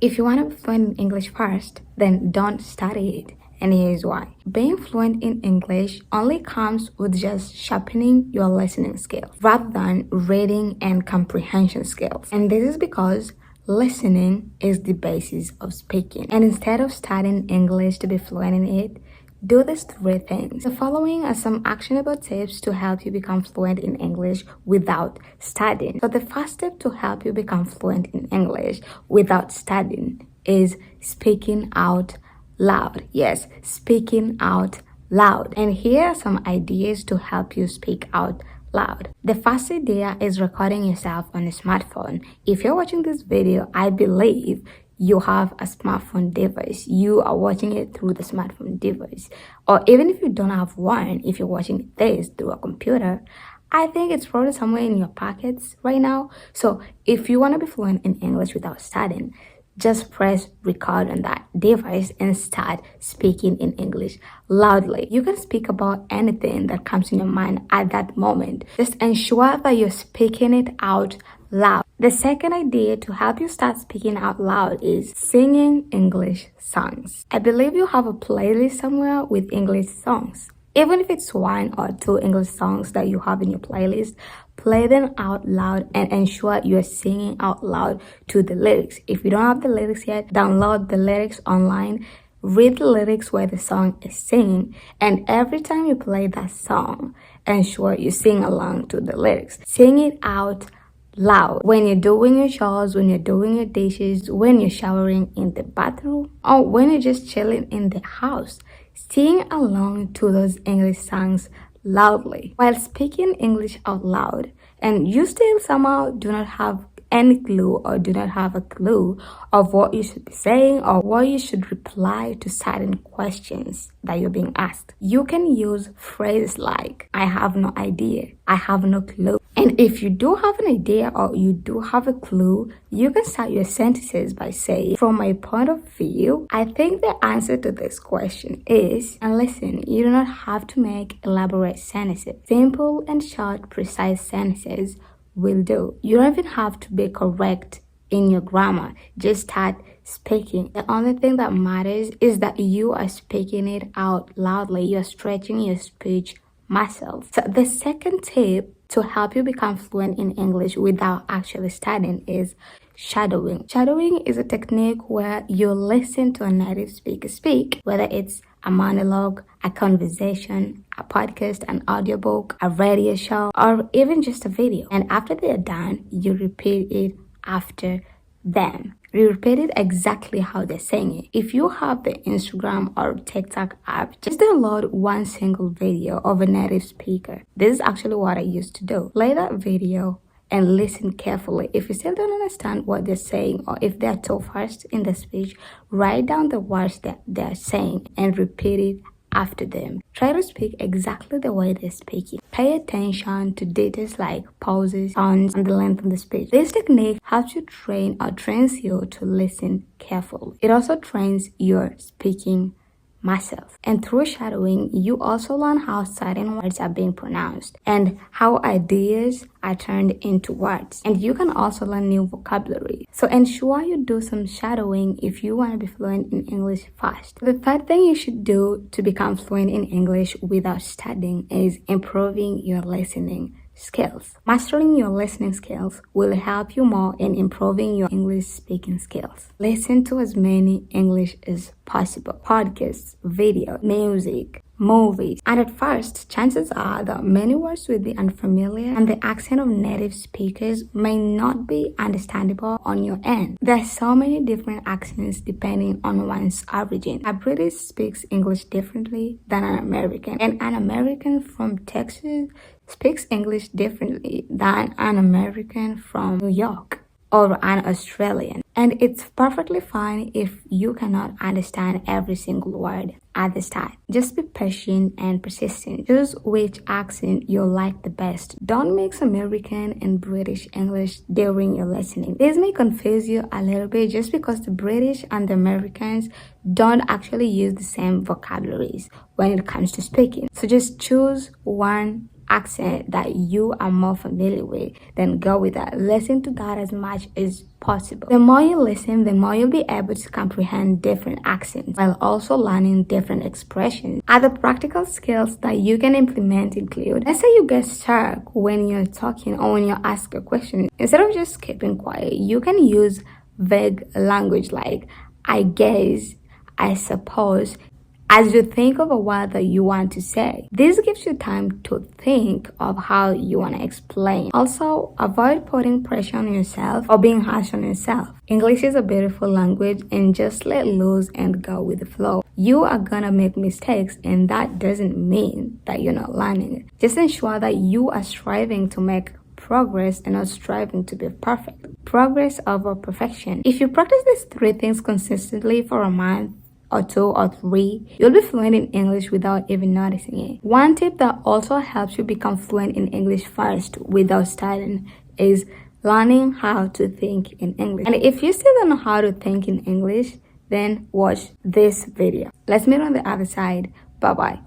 If you want to be fluent in English first, then don't study it. And here's why. Being fluent in English only comes with just sharpening your listening skills rather than reading and comprehension skills. And this is because listening is the basis of speaking. And instead of studying English to be fluent in it, do these three things. The following are some actionable tips to help you become fluent in English without studying. So the first step to help you become fluent in English without studying is speaking out loud. Yes, speaking out loud. And here are some ideas to help you speak out loud. The first idea is recording yourself on a smartphone. If you're watching this video, I believe you have a smartphone device. You are watching it through the smartphone device. Or even if you don't have one, if you're watching this through a computer, I think it's probably somewhere in your pockets right now. So if you want to be fluent in English without studying, just press record on that device and start speaking in English loudly. You can speak about anything that comes in your mind at that moment. Just ensure that you're speaking it out loud. The second idea to help you start speaking out loud is singing English songs. I believe you have a playlist somewhere with English songs. Even if it's one or two English songs that you have in your playlist, play them out loud and ensure you're singing out loud to the lyrics. If you don't have the lyrics yet, download the lyrics online, read the lyrics where the song is singing, and every time you play that song, ensure you sing along to the lyrics. Sing it out loud when you're doing your chores, when you're doing your dishes, when you're showering in the bathroom, or when you're just chilling in the house. Sing along to those English songs loudly while speaking English out loud, and you still somehow do not have any clue or do not have a clue of what you should be saying or what you should reply to certain questions that you're being asked. You can use phrases like, I have no idea, I have no clue. And if you do have an idea or you do have a clue, you can start your sentences by saying, from my point of view, I think the answer to this question is, and listen, you do not have to make elaborate sentences. Simple and short, precise sentences will do. You don't even have to be correct in your grammar. Just start speaking. The only thing that matters is that you are speaking it out loudly. You're stretching your speech muscles. So the second tip to help you become fluent in English without actually studying is shadowing. Shadowing is a technique where you listen to a native speaker speak, whether it's a monologue, a conversation, a podcast, an audiobook, a radio show, or even just a video. And after they're done, you repeat it after them. You repeat it exactly how they're saying it. If you have the Instagram or TikTok app, just download one single video of a native speaker. This is actually what I used to do. Play that video and listen carefully. If you still don't understand what they're saying or if they're too fast in the speech, write down the words that they're saying and repeat it after them. Try to speak exactly the way they're speaking. Pay attention to details like pauses, sounds, and the length of the speech. This technique helps you trains you to listen carefully. It also trains your speaking muscles. And through shadowing, you also learn how certain words are being pronounced and how ideas are turned into words. And you can also learn new vocabulary. So ensure you do some shadowing if you want to be fluent in English fast. The third thing you should do to become fluent in English without studying is improving your listening skills. Mastering your listening skills will help you more in improving your English speaking skills. Listen to as many English as possible. Podcasts, video, music, movies. And at first, chances are that many words will be unfamiliar and the accent of native speakers may not be understandable on your end. There are so many different accents depending on one's origin. A British speaks English differently than an American, and an American from Texas speaks English differently than an American from New York or an Australian. And it's perfectly fine if you cannot understand every single word at the start. Just be patient and persistent. Choose which accent you like the best. Don't mix American and British English during your listening. This may confuse you a little bit just because the British and the Americans don't actually use the same vocabularies when it comes to speaking. So just choose one accent that you are more familiar with, then go with that. Listen to that as much as possible. The more you listen, the more you'll be able to comprehend different accents while also learning different expressions. Other practical skills that you can implement include, let's say you get stuck when you're talking or when you ask a question. Instead of just keeping quiet, you can use vague language like I guess, I suppose, as you think of a word that you want to say. This gives you time to think of how you want to explain. Also, avoid putting pressure on yourself or being harsh on yourself. English is a beautiful language, and just let loose and go with the flow. You are gonna make mistakes, and that doesn't mean that you're not learning it. Just ensure that you are striving to make progress and not striving to be perfect. Progress over perfection. If you practice these 3 things consistently for a month, or 2 or 3, you'll be fluent in English without even noticing it. One tip that also helps you become fluent in English fast without studying is learning how to think in English. And if you still don't know how to think in English, then watch this video. Let's meet on the other side. Bye-bye.